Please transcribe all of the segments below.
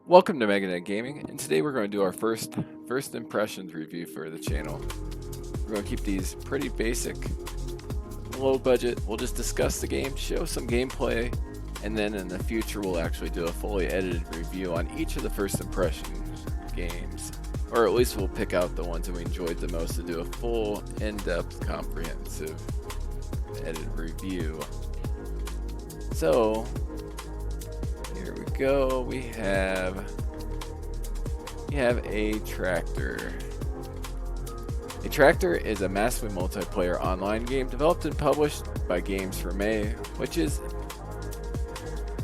Welcome to Meg Egg Gaming, and today we're going to do our first impressions review for the channel. We're going to keep these pretty basic, low budget. We'll just discuss the game, show some gameplay, and then in the future we'll actually do a fully edited review on each of the first impressions games. Or at least we'll pick out the ones that we enjoyed the most to do a full, in-depth, comprehensive edited review. So, here we go. We have a tractor. A Tractor is a massively multiplayer online game developed and published by Games for May, which is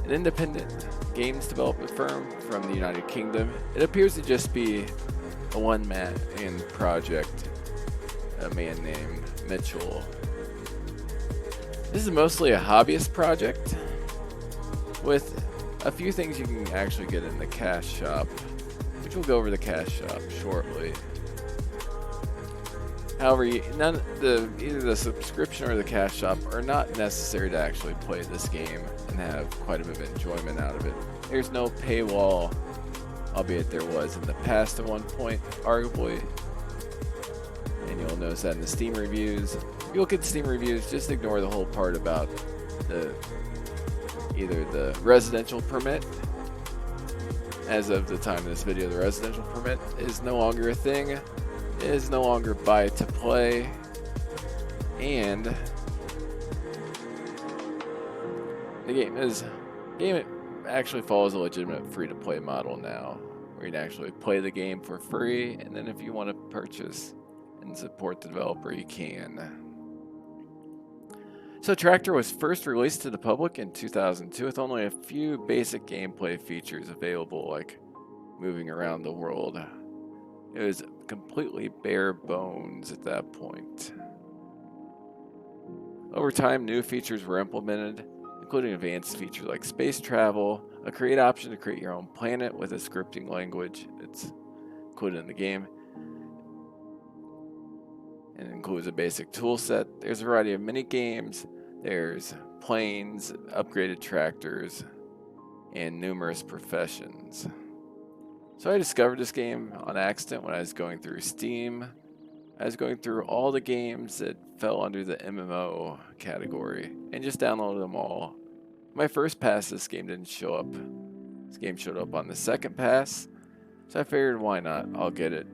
an independent games development firm from the United Kingdom. It appears to just be a one-man project, a man named Mitchell. This is mostly a hobbyist project with a few things you can actually get in the cash shop, which we'll go over the cash shop shortly. However, either the subscription or the cash shop are not necessary to actually play this game and have quite a bit of enjoyment out of it. There's no paywall, albeit there was in the past at one point, arguably. And you'll notice that in the Steam reviews. If you look at Steam reviews, just ignore the whole part about either the residential permit. As of the time of this video, the residential permit is no longer a thing. It is no longer buy to play. And the game actually follows a legitimate free-to-play model now, where you can actually play the game for free, and then if you want to purchase and support the developer, you can. So Tractor was first released to the public in 2002 with only a few basic gameplay features available, like moving around the world. It was completely bare bones at that point. Over time, new features were implemented, including advanced features like space travel, a create option to create your own planet with a scripting language that's included in the game. It includes a basic tool set. There's a variety of mini games. There's planes, upgraded tractors, and numerous professions. So I discovered this game on accident when I was going through Steam. I was going through all the games that fell under the MMO category and just downloaded them all. My first pass, this game didn't show up. This game showed up on the second pass, so I figured, why not? I'll get it.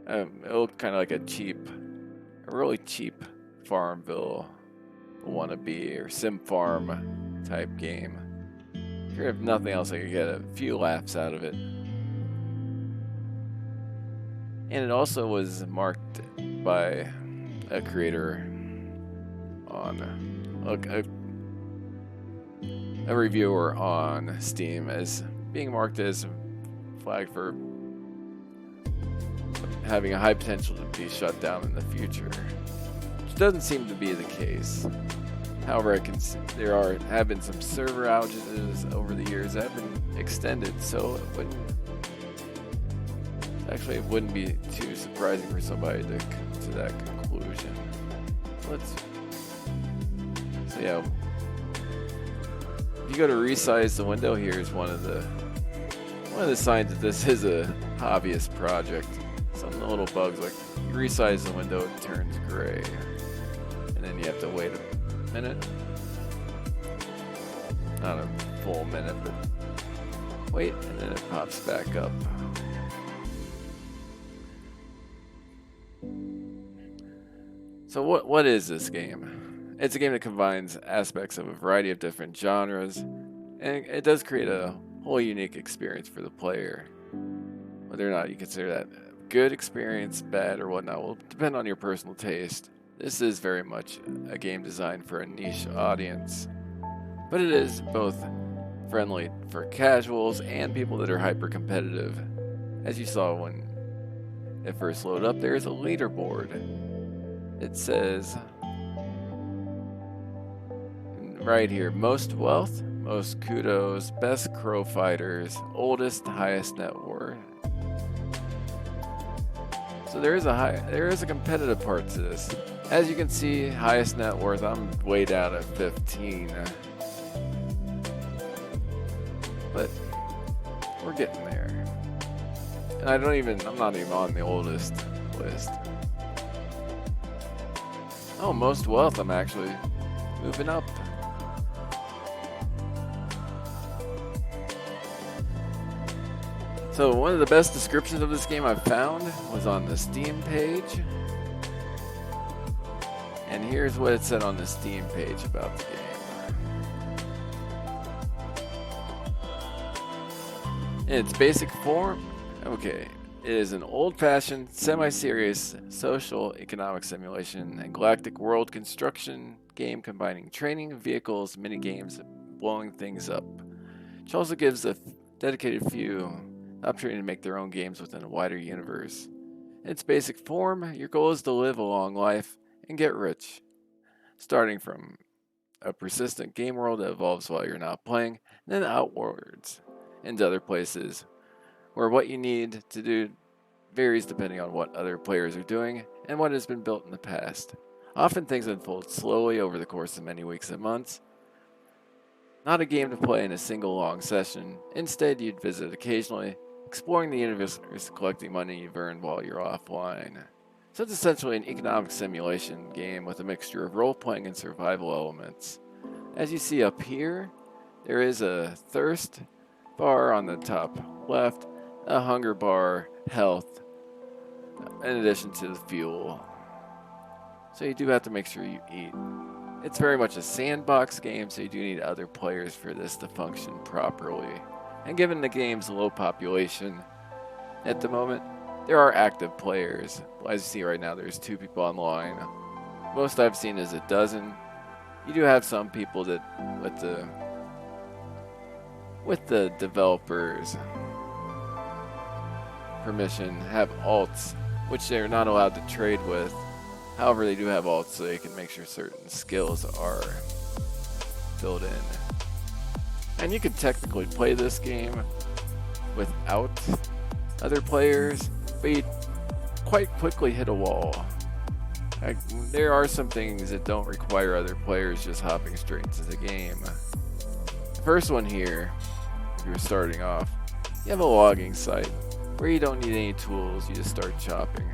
It looked kind of like a really cheap Farmville wannabe or Sim Farm type game. If nothing else, I could get a few laughs out of it. And it also was marked by a creator on a reviewer on Steam as being marked as flagged for having a high potential to be shut down in the future, which doesn't seem to be the case. However, there have been some server outages over the years that have been extended, so it wouldn't be too surprising for somebody to come to that conclusion. So yeah, if you go to resize the window, here's one of the signs that this is a hobbyist project. Some little bugs, like you resize the window, it turns gray, and then you have to wait a minute. Not a full minute, but wait, and then it pops back up. So what is this game? It's a game that combines aspects of a variety of different genres, and it does create a whole unique experience for the player. Whether or not you consider that good experience, bad, or whatnot will depend on your personal taste. This is very much a game designed for a niche audience, but it is both friendly for casuals and people that are hyper competitive. As you saw when it first loaded up, there is a leaderboard. It says right here, most wealth, most kudos, best crow fighters, oldest, highest net worth. So there is a competitive part to this. As you can see, highest net worth, I'm way down at 15. But We're getting there. And I'm not even on the oldest list. Oh, most wealth, I'm actually moving up. So one of the best descriptions of this game I've found was on the Steam page. And here's what it said on the Steam page about the game. In its basic form, okay, it is an old-fashioned, semi-serious social economic simulation and galactic world construction game combining training, vehicles, mini-games, and blowing things up. Which also gives a dedicated few the opportunity to make their own games within a wider universe. In its basic form, your goal is to live a long life and get rich, starting from a persistent game world that evolves while you're not playing, and then outwards into other places where what you need to do varies depending on what other players are doing and what has been built in the past. Often things unfold slowly over the course of many weeks and months. Not a game to play in a single long session. Instead, you'd visit occasionally, exploring the universe, collecting money you've earned while you're offline. So it's essentially an economic simulation game with a mixture of role-playing and survival elements. As you see up here, there is a thirst bar on the top left, a hunger bar, health, in addition to the fuel. So you do have to make sure you eat. It's very much a sandbox game, so you do need other players for this to function properly. And given the game's low population at the moment, there are active players. As you see right now, there's 2 people online. Most I've seen is a dozen. You do have some people that, with the developers' permission, have alts, which they're not allowed to trade with. However, they do have alts so they can make sure certain skills are filled in. And you can technically play this game without other players, but you quite quickly hit a wall. There are some things that don't require other players just hopping straight into the game. The first one here, if you're starting off, you have a logging site where you don't need any tools, you just start chopping.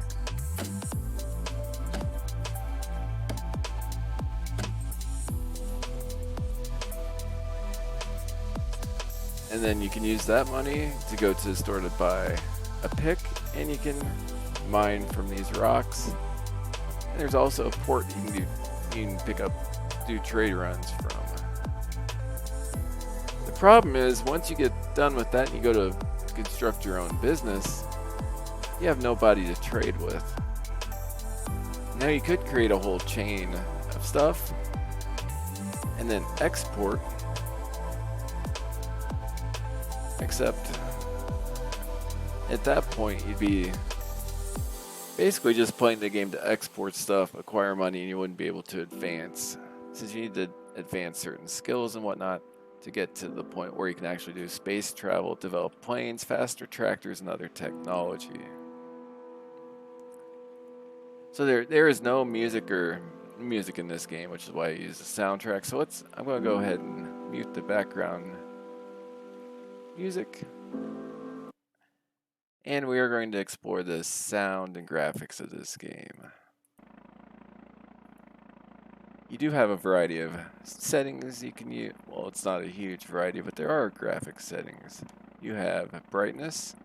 And then you can use that money to go to the store to buy a pick, and you can mine from these rocks. And there's also a port you can pick up, do trade runs from. The problem is, once you get done with that and you go to construct your own business, you have nobody to trade with. Now you could create a whole chain of stuff and then export. Except at that point you'd be basically just playing the game to export stuff, acquire money, and you wouldn't be able to advance, since you need to advance certain skills and whatnot to get to the point where you can actually do space travel, develop planes, faster tractors, and other technology. So there is no music in this game, which is why I use the soundtrack. So I'm going to go ahead and mute the background music. And we are going to explore the sound and graphics of this game. You do have a variety of settings you can use. Well, it's not a huge variety, but there are graphic settings. You have brightness.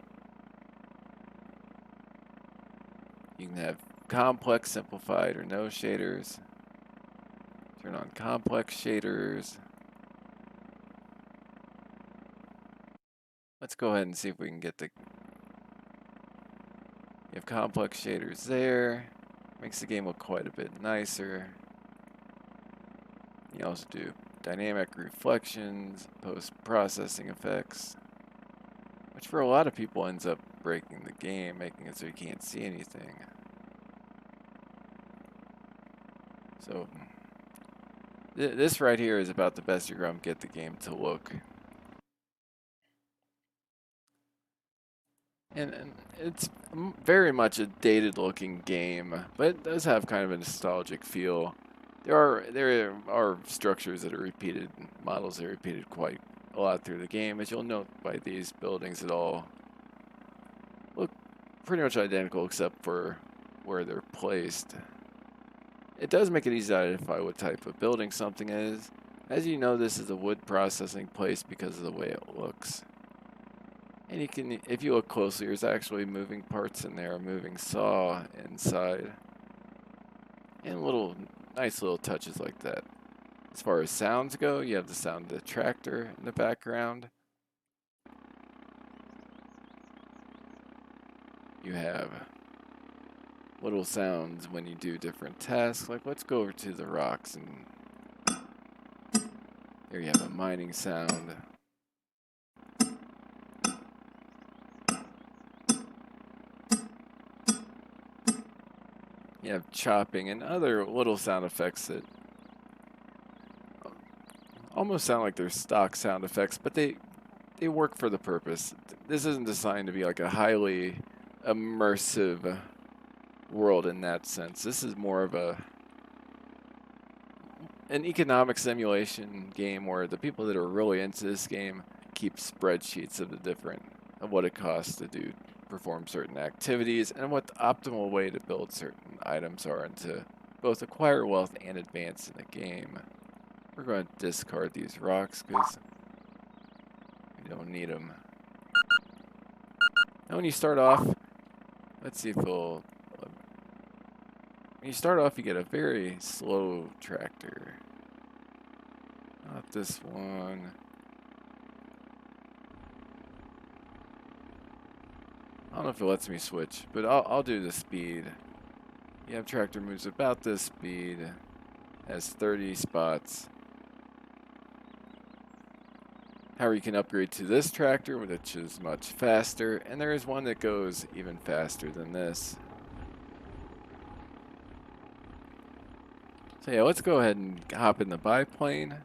You can have complex, simplified, or no shaders. Turn on complex shaders. Let's go ahead and see if we can get the... You have complex shaders there. Makes the game look quite a bit nicer. You also do dynamic reflections, post-processing effects, which for a lot of people ends up breaking the game, making it so you can't see anything. So this right here is about the best you're going to get the game to look. And it's very much a dated looking game, but it does have kind of a nostalgic feel. There are structures that are repeated, models that are repeated quite a lot through the game, as you'll note by these buildings that all look pretty much identical except for where they're placed. It does make it easy to identify what type of building something is. As you know, this is a wood processing place because of the way it looks. And you can, if you look closely, there's actually moving parts in there, a moving saw inside. And nice little touches like that. As far as sounds go, you have the sound of the tractor in the background. You have little sounds when you do different tasks. Like, let's go over to the rocks, and there you have a mining sound. You have chopping and other little sound effects that almost sound like they're stock sound effects, but they work for the purpose. This isn't designed to be like a highly immersive world in that sense. This is more of an economic simulation game where the people that are really into this game keep spreadsheets of what it costs to perform certain activities and what the optimal way to build certain items are and to both acquire wealth and advance in the game. We're going to discard these rocks because we don't need them. Now when you start off, let's see if we'll... When you start off, you get a very slow tractor. Not this one. I don't know if it lets me switch, but I'll do the speed. You have tractor moves about this speed, has 30 spots. However, you can upgrade to this tractor, which is much faster, and there is one that goes even faster than this. So yeah, let's go ahead and hop in the biplane.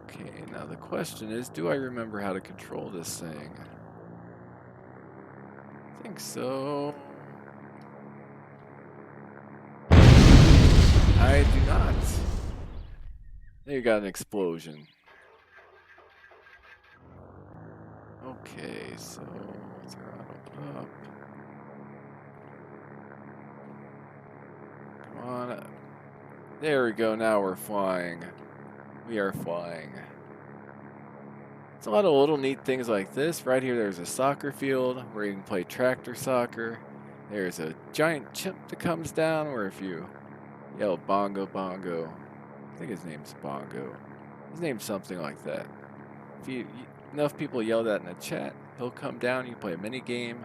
Okay, now the question is, do I remember how to control this thing? I think so. I do not. There you got an explosion. Okay, so throttle up. Come on. There we go, now we're flying. We are flying. It's a lot of little neat things like this. Right here there's a soccer field where you can play tractor soccer. There's a giant chimp that comes down where if you yell bongo bongo, I think his name's Bongo. His name's something like that. If enough people yell that in the chat, he'll come down, you can play a mini game.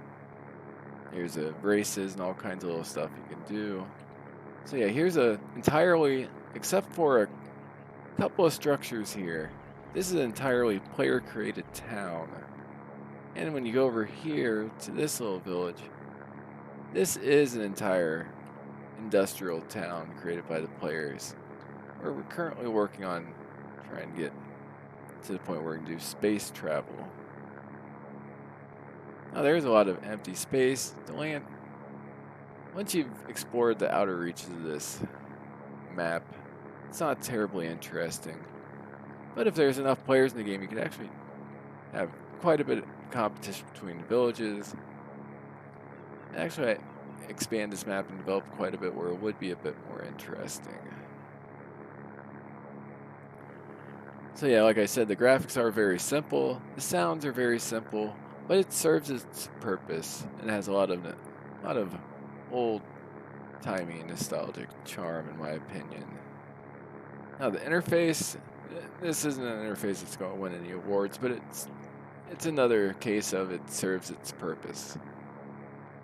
There's races and all kinds of little stuff you can do. So yeah, here's entirely, except for a couple of structures here, this is an entirely player-created town. And when you go over here to this little village, this is an entire industrial town created by the players. Where we're currently working on trying to get to the point where we can do space travel. Now there's a lot of empty space. The land, once you've explored the outer reaches of this map, it's not terribly interesting. But if there's enough players in the game, you can actually have quite a bit of competition between villages. And actually expand this map and develop quite a bit where it would be a bit more interesting. So yeah, like I said, the graphics are very simple, the sounds are very simple, but it serves its purpose and has a lot of old-timey nostalgic charm, in my opinion. Now the interface, this isn't an interface that's going to win any awards, but it's another case of it serves its purpose.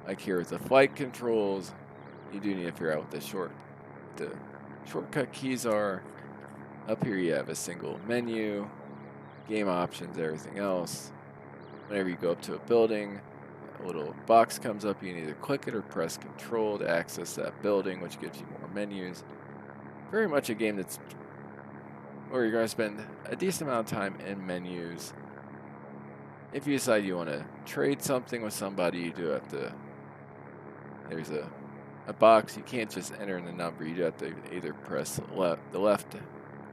Like here with the flight controls, you do need to figure out what the shortcut keys are. Up here you have a single menu, game options, everything else. Whenever you go up to a building, a little box comes up, you can either click it or press control to access that building, which gives you more menus. Very much a game where you're going to spend a decent amount of time in menus. If you decide you want to trade something with somebody, you do have to, there's a box, you can't just enter in the number, you do have to either press the left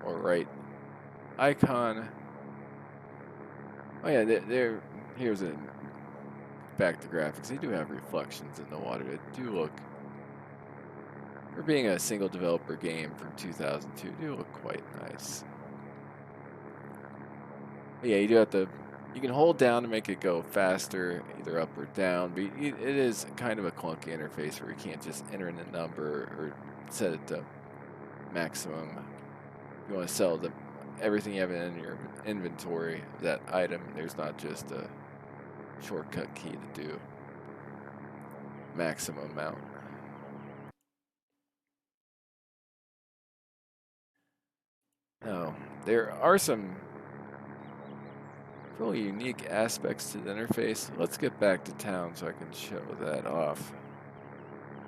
or right icon. Oh yeah, here's a back to graphics. They do have reflections in the water that do look, for being a single developer game from 2002, do look quite nice. But yeah, you do have to. You can hold down to make it go faster, either up or down. But it is kind of a clunky interface where you can't just enter in a number or set it to maximum. If you want to sell everything you have in your inventory of that item, there's not just a shortcut key to do maximum amount. Now, there are some really unique aspects to the interface. Let's get back to town so I can show that off.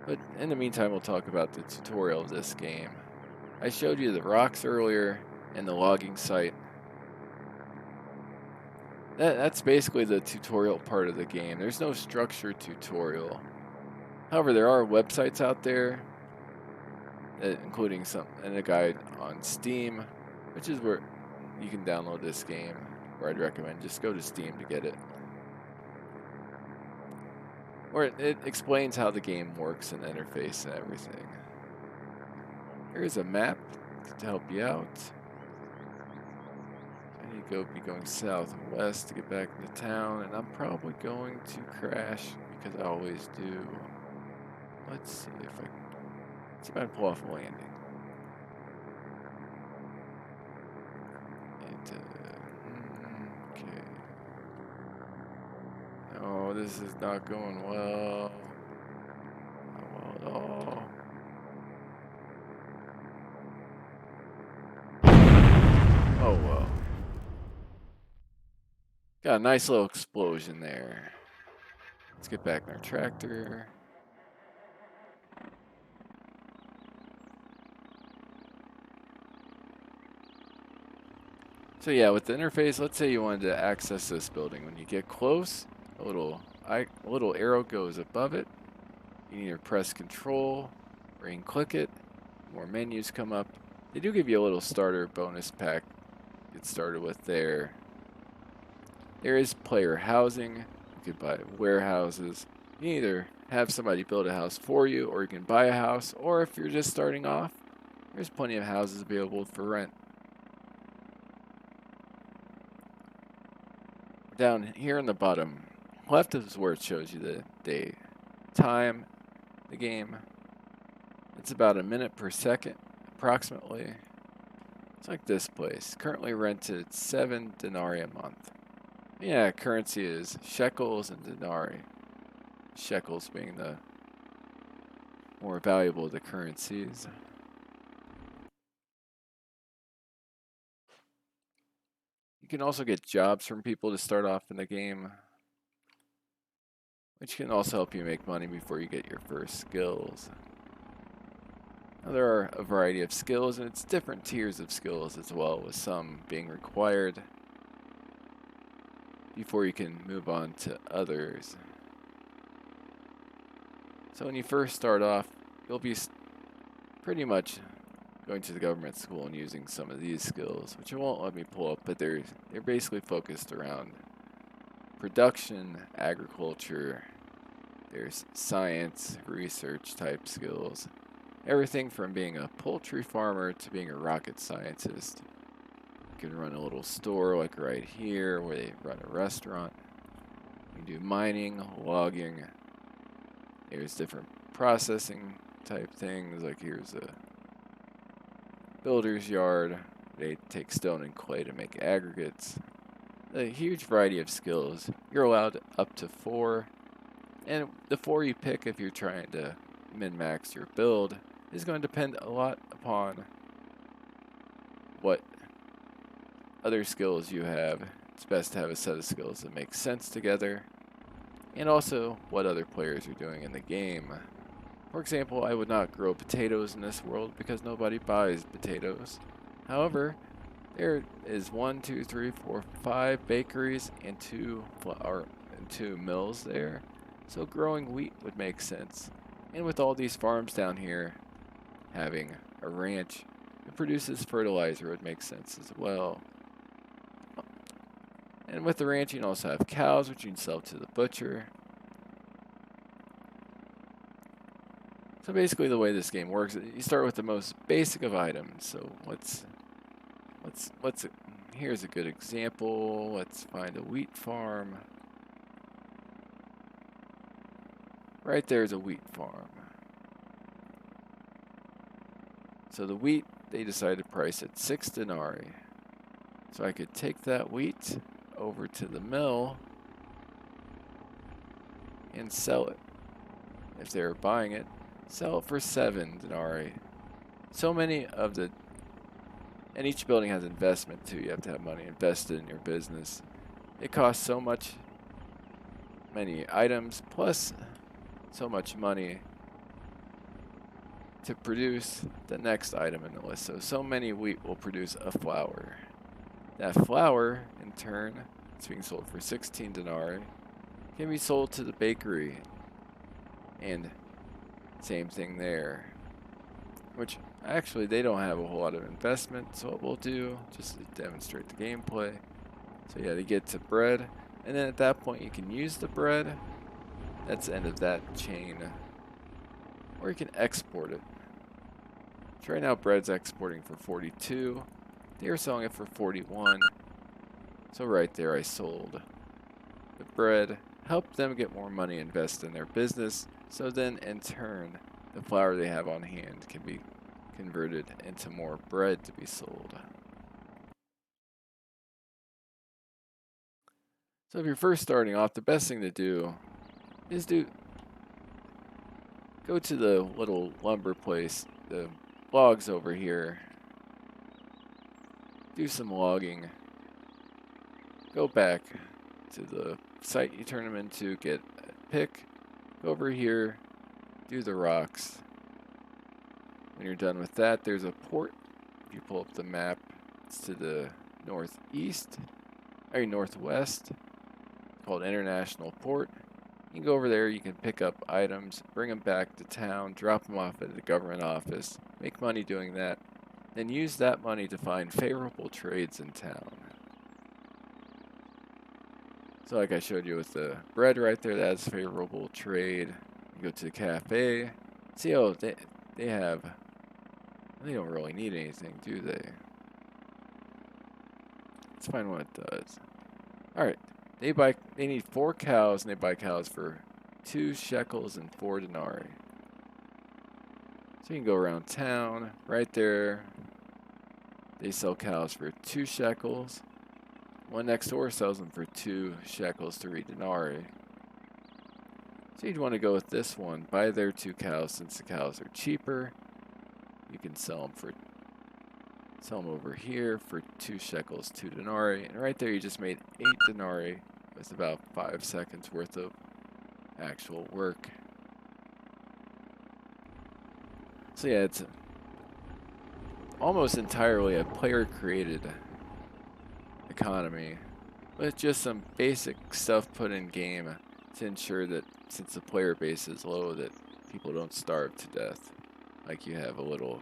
But in the meantime, we'll talk about the tutorial of this game. I showed you the rocks earlier and the logging site. That's basically the tutorial part of the game. There's no structured tutorial. However, there are websites out there, including a guide on Steam, which is where you can download this game, where I'd recommend just go to Steam to get it. Where it explains how the game works and the interface and everything. Here's a map to help you out. I need to be going southwest to get back into town, and I'm probably going to crash because I always do. Let's see if I can pull off a landing. Okay. No, this is not going well. Not well at all. Oh well. Got a nice little explosion there. Let's get back in our tractor. So yeah, with the interface, let's say you wanted to access this building. When you get close, a little arrow goes above it. You can either press Control or you can click it. More menus come up. They do give you a little starter bonus pack to get started with there. There is player housing. You could buy warehouses. You can either have somebody build a house for you, or you can buy a house, or if you're just starting off, there's plenty of houses available for rent. Down here in the bottom left is where it shows you the day, time, the game. It's about a minute per second, approximately. It's like this place. Currently rented 7 denarii a month. Yeah, currency is shekels and denarii. Shekels being the more valuable of the currencies. You can also get jobs from people to start off in the game, which can also help you make money before you get your first skills. Now, there are a variety of skills, and it's different tiers of skills as well, with some being required before you can move on to others. So when you first start off, you'll be pretty much going to the government school and using some of these skills, which it won't let me pull up, but they're basically focused around production, agriculture. There's science, research type skills. Everything from being a poultry farmer to being a rocket scientist. You can run a little store like right here where they run a restaurant. You can do mining, logging. There's different processing type things, like here's a builder's yard. They take stone and clay to make aggregates. A huge variety of skills. You're allowed up to 4. And the 4 you pick if you're trying to min-max your build is going to depend a lot upon what other skills you have. It's best to have a set of skills that make sense together, and also what other players are doing in the game. For example, I would not grow potatoes in this world because nobody buys potatoes. However, there is 1, 2, 3, 4, 5 bakeries and 2 mills there. So growing wheat would make sense. And with all these farms down here, having a ranch that produces fertilizer would make sense as well. And with the ranch, you can also have cows, which you can sell to the butcher. So basically the way this game works, you start with the most basic of items. So here's a good example. Let's find a wheat farm. Right there's a wheat farm. So the wheat, they decided to price at 6 denarii. So I could take that wheat over to the mill and sell it. If they were buying it, sell it for 7 denarii. So many of the, and each building has investment too. You have to have money invested in your business. It costs so much, many items, plus so much money to produce the next item in the list. So many wheat will produce a flour. That flour, in turn, it's being sold for 16 denarii, can be sold to the bakery. And same thing there. Which, actually, they don't have a whole lot of investment, so what we'll do, just to demonstrate the gameplay. So yeah, they get to bread, and then at that point you can use the bread. That's the end of that chain. Or you can export it. So right now bread's exporting for 42. They are selling it for 41. So right there I sold the bread, helped them get more money invested in their business, so then in turn the flour they have on hand can be converted into more bread to be sold. So if you're first starting off, the best thing to do is go to the little lumber place, the logs over here, do some logging, go back to the site you turn them into, get a pick, go over here, do the rocks. When you're done with that, there's a port. If you pull up the map, it's to the northwest, called International Port. You can go over there, you can pick up items, bring them back to town, drop them off at the government office, make money doing that, then use that money to find favorable trades in town. So like I showed you with the bread right there, that's favorable trade. You go to the cafe, see, oh, they don't really need anything, do they? Let's find what it does. Alright, they need 4 cows, and they buy cows for 2 shekels and 4 denarii. So you can go around town, right there. They sell cows for 2 shekels. One next door sells them for 2 shekels, 3 denarii. So you'd want to go with this one. Buy their 2 cows since the cows are cheaper. You can sell them over here for 2 shekels, 2 denarii. And right there you just made 8 denarii with about 5 seconds worth of actual work. So yeah, it's almost entirely a player-created economy, with just some basic stuff put in game to ensure that since the player base is low, that people don't starve to death. Like you have a little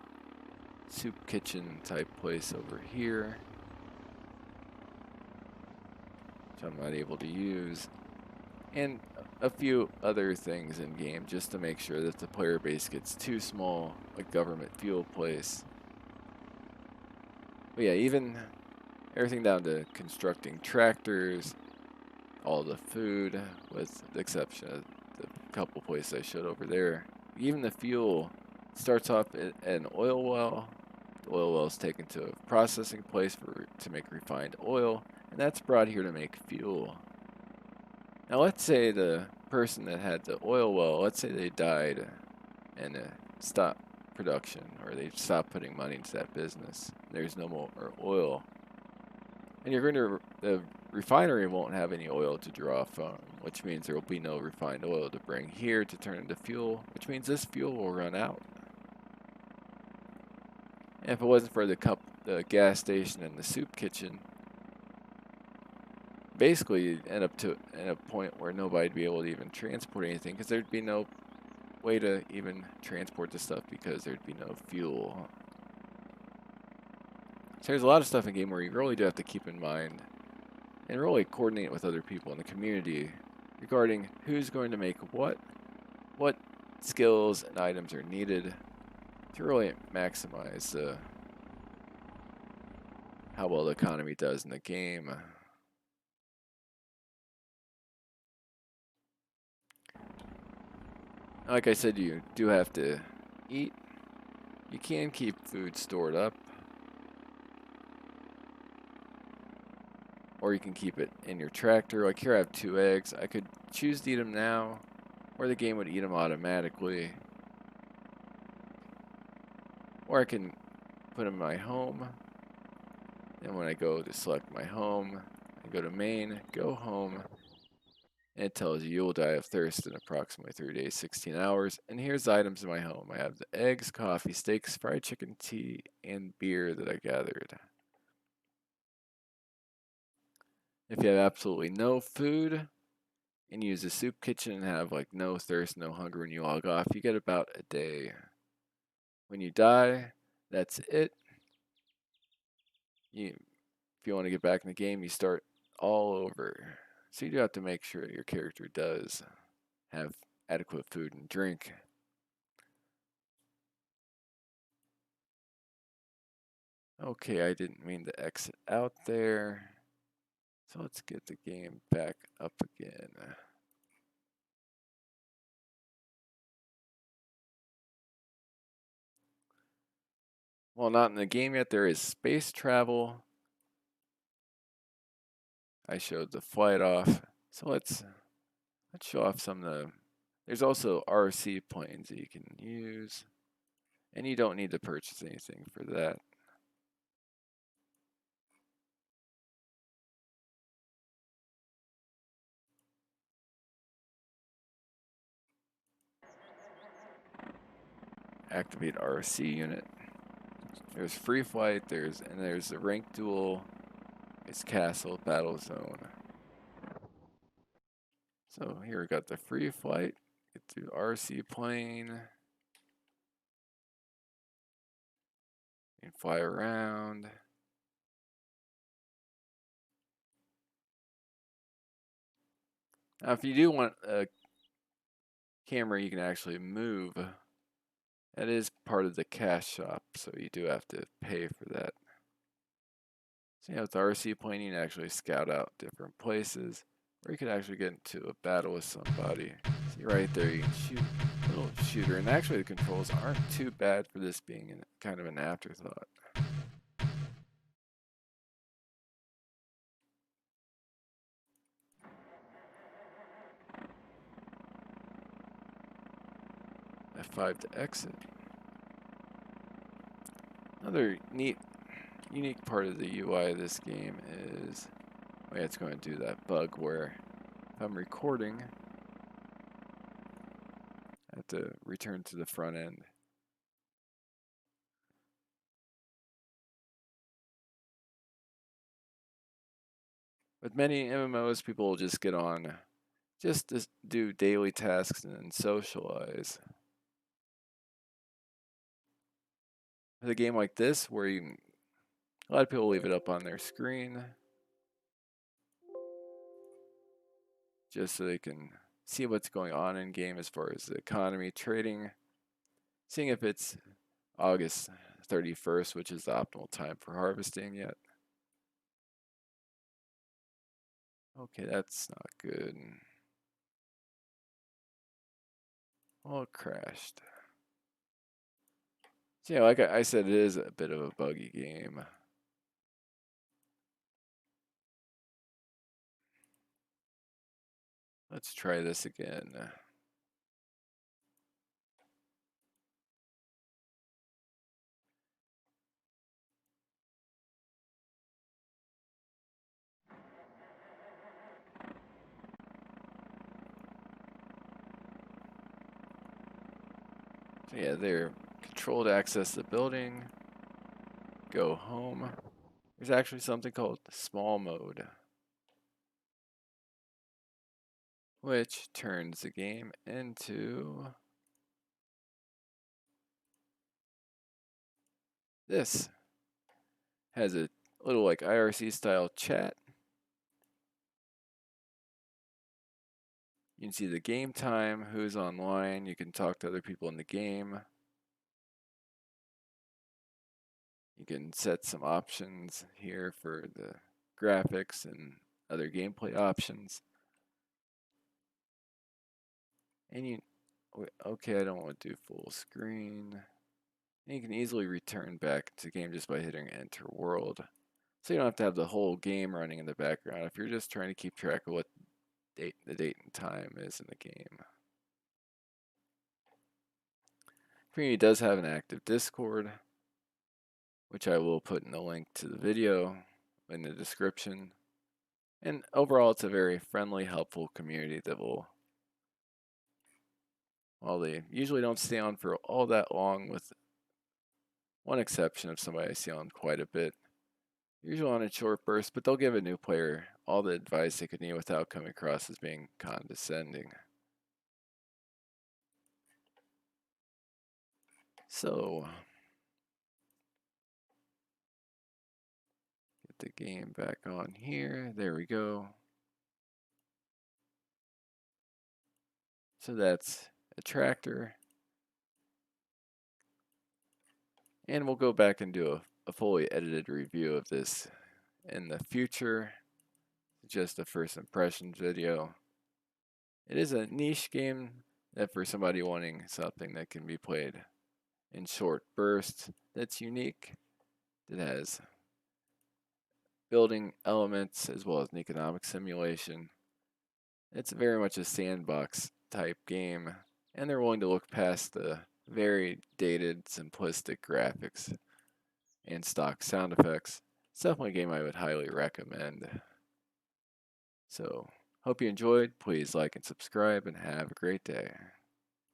soup kitchen type place over here, which I'm not able to use, and a few other things in game just to make sure that the player base gets too small, like government fuel place. But yeah, even everything down to constructing tractors, all the food, with the exception of the couple places I showed over there. Even the fuel starts off at an oil well. The oil well is taken to a processing place to make refined oil, and that's brought here to make fuel. Now let's say the person that had the oil well, let's say they died and stopped production, or they stopped putting money into that business. There's no more oil. And the refinery won't have any oil to draw from, which means there will be no refined oil to bring here to turn into fuel, which means this fuel will run out. And if it wasn't for the gas station and the soup kitchen, basically you'd end up at a point where nobody'd be able to even transport anything, because there'd be no way to even transport the stuff because there'd be no fuel. So there's a lot of stuff in game where you really do have to keep in mind and really coordinate with other people in the community regarding who's going to make what skills and items are needed to really maximize how well the economy does in the game. Like I said, you do have to eat. You can keep food stored up, or you can keep it in your tractor. Like here I have 2 eggs. I could choose to eat them now, or the game would eat them automatically. Or I can put them in my home, and when I go to select my home, I go to main, go home, and it tells you will die of thirst in approximately 3 days, 16 hours. And here's the items in my home. I have the eggs, coffee, steaks, fried chicken, tea, and beer that I gathered. If you have absolutely no food and use a soup kitchen and have like no thirst, no hunger when you log off, you get about a day. When you die, that's it. If you want to get back in the game, you start all over. So you do have to make sure your character does have adequate food and drink. Okay, I didn't mean to exit out there. So let's get the game back up again. Well, not in the game yet. There is space travel. I showed the flight off. So let's show off some of the. There's also RC planes that you can use, and you don't need to purchase anything for that. Activate RC unit. There's free flight. There's the rank duel. It's castle battle zone. So here we got the free flight. Get to RC plane. And fly around. Now, if you do want a camera you can actually move, that is part of the cash shop, so you do have to pay for that. So with the RC plane, you can actually scout out different places, or you could actually get into a battle with somebody. See right there, you can shoot a little shooter, and actually the controls aren't too bad for this being kind of an afterthought. F5 to exit. Another unique part of the UI of this game is, it's going to do that bug where if I'm recording, I have to return to the front end. With many MMOs, people will just get on just to do daily tasks and socialize. With a game like this, where a lot of people leave it up on their screen just so they can see what's going on in game as far as the economy, trading, seeing if it's August 31st, which is the optimal time for harvesting yet. Okay, that's not good. Well, it crashed. So, like I said, it is a bit of a buggy game. Let's try this again. So yeah, they're controlled access the building. Go home. There's actually something called small mode, which turns the game into this. Has a little like IRC style chat. You can see the game time, who's online. You can talk to other people in the game. You can set some options here for the graphics and other gameplay options. And okay, I don't want to do full screen. And you can easily return back to the game just by hitting enter world. So you don't have to have the whole game running in the background if you're just trying to keep track of what the date and time is in the game. Community does have an active Discord, which I will put in the link to the video in the description. And overall, it's a very friendly, helpful community that will, well, they usually don't stay on for all that long, with one exception of somebody I see on quite a bit. Usually on a short burst, but they'll give a new player all the advice they could need without coming across as being condescending. So, get the game back on here. There we go. So that's a tractor. And we'll go back and do a fully edited review of this in the future. Just a first impressions video. It is a niche game that for somebody wanting something that can be played in short bursts that's unique, that has building elements as well as an economic simulation. It's very much a sandbox type game, and they're willing to look past the very dated, simplistic graphics and stock sound effects. It's definitely a game I would highly recommend. So, hope you enjoyed. Please like and subscribe, and have a great day.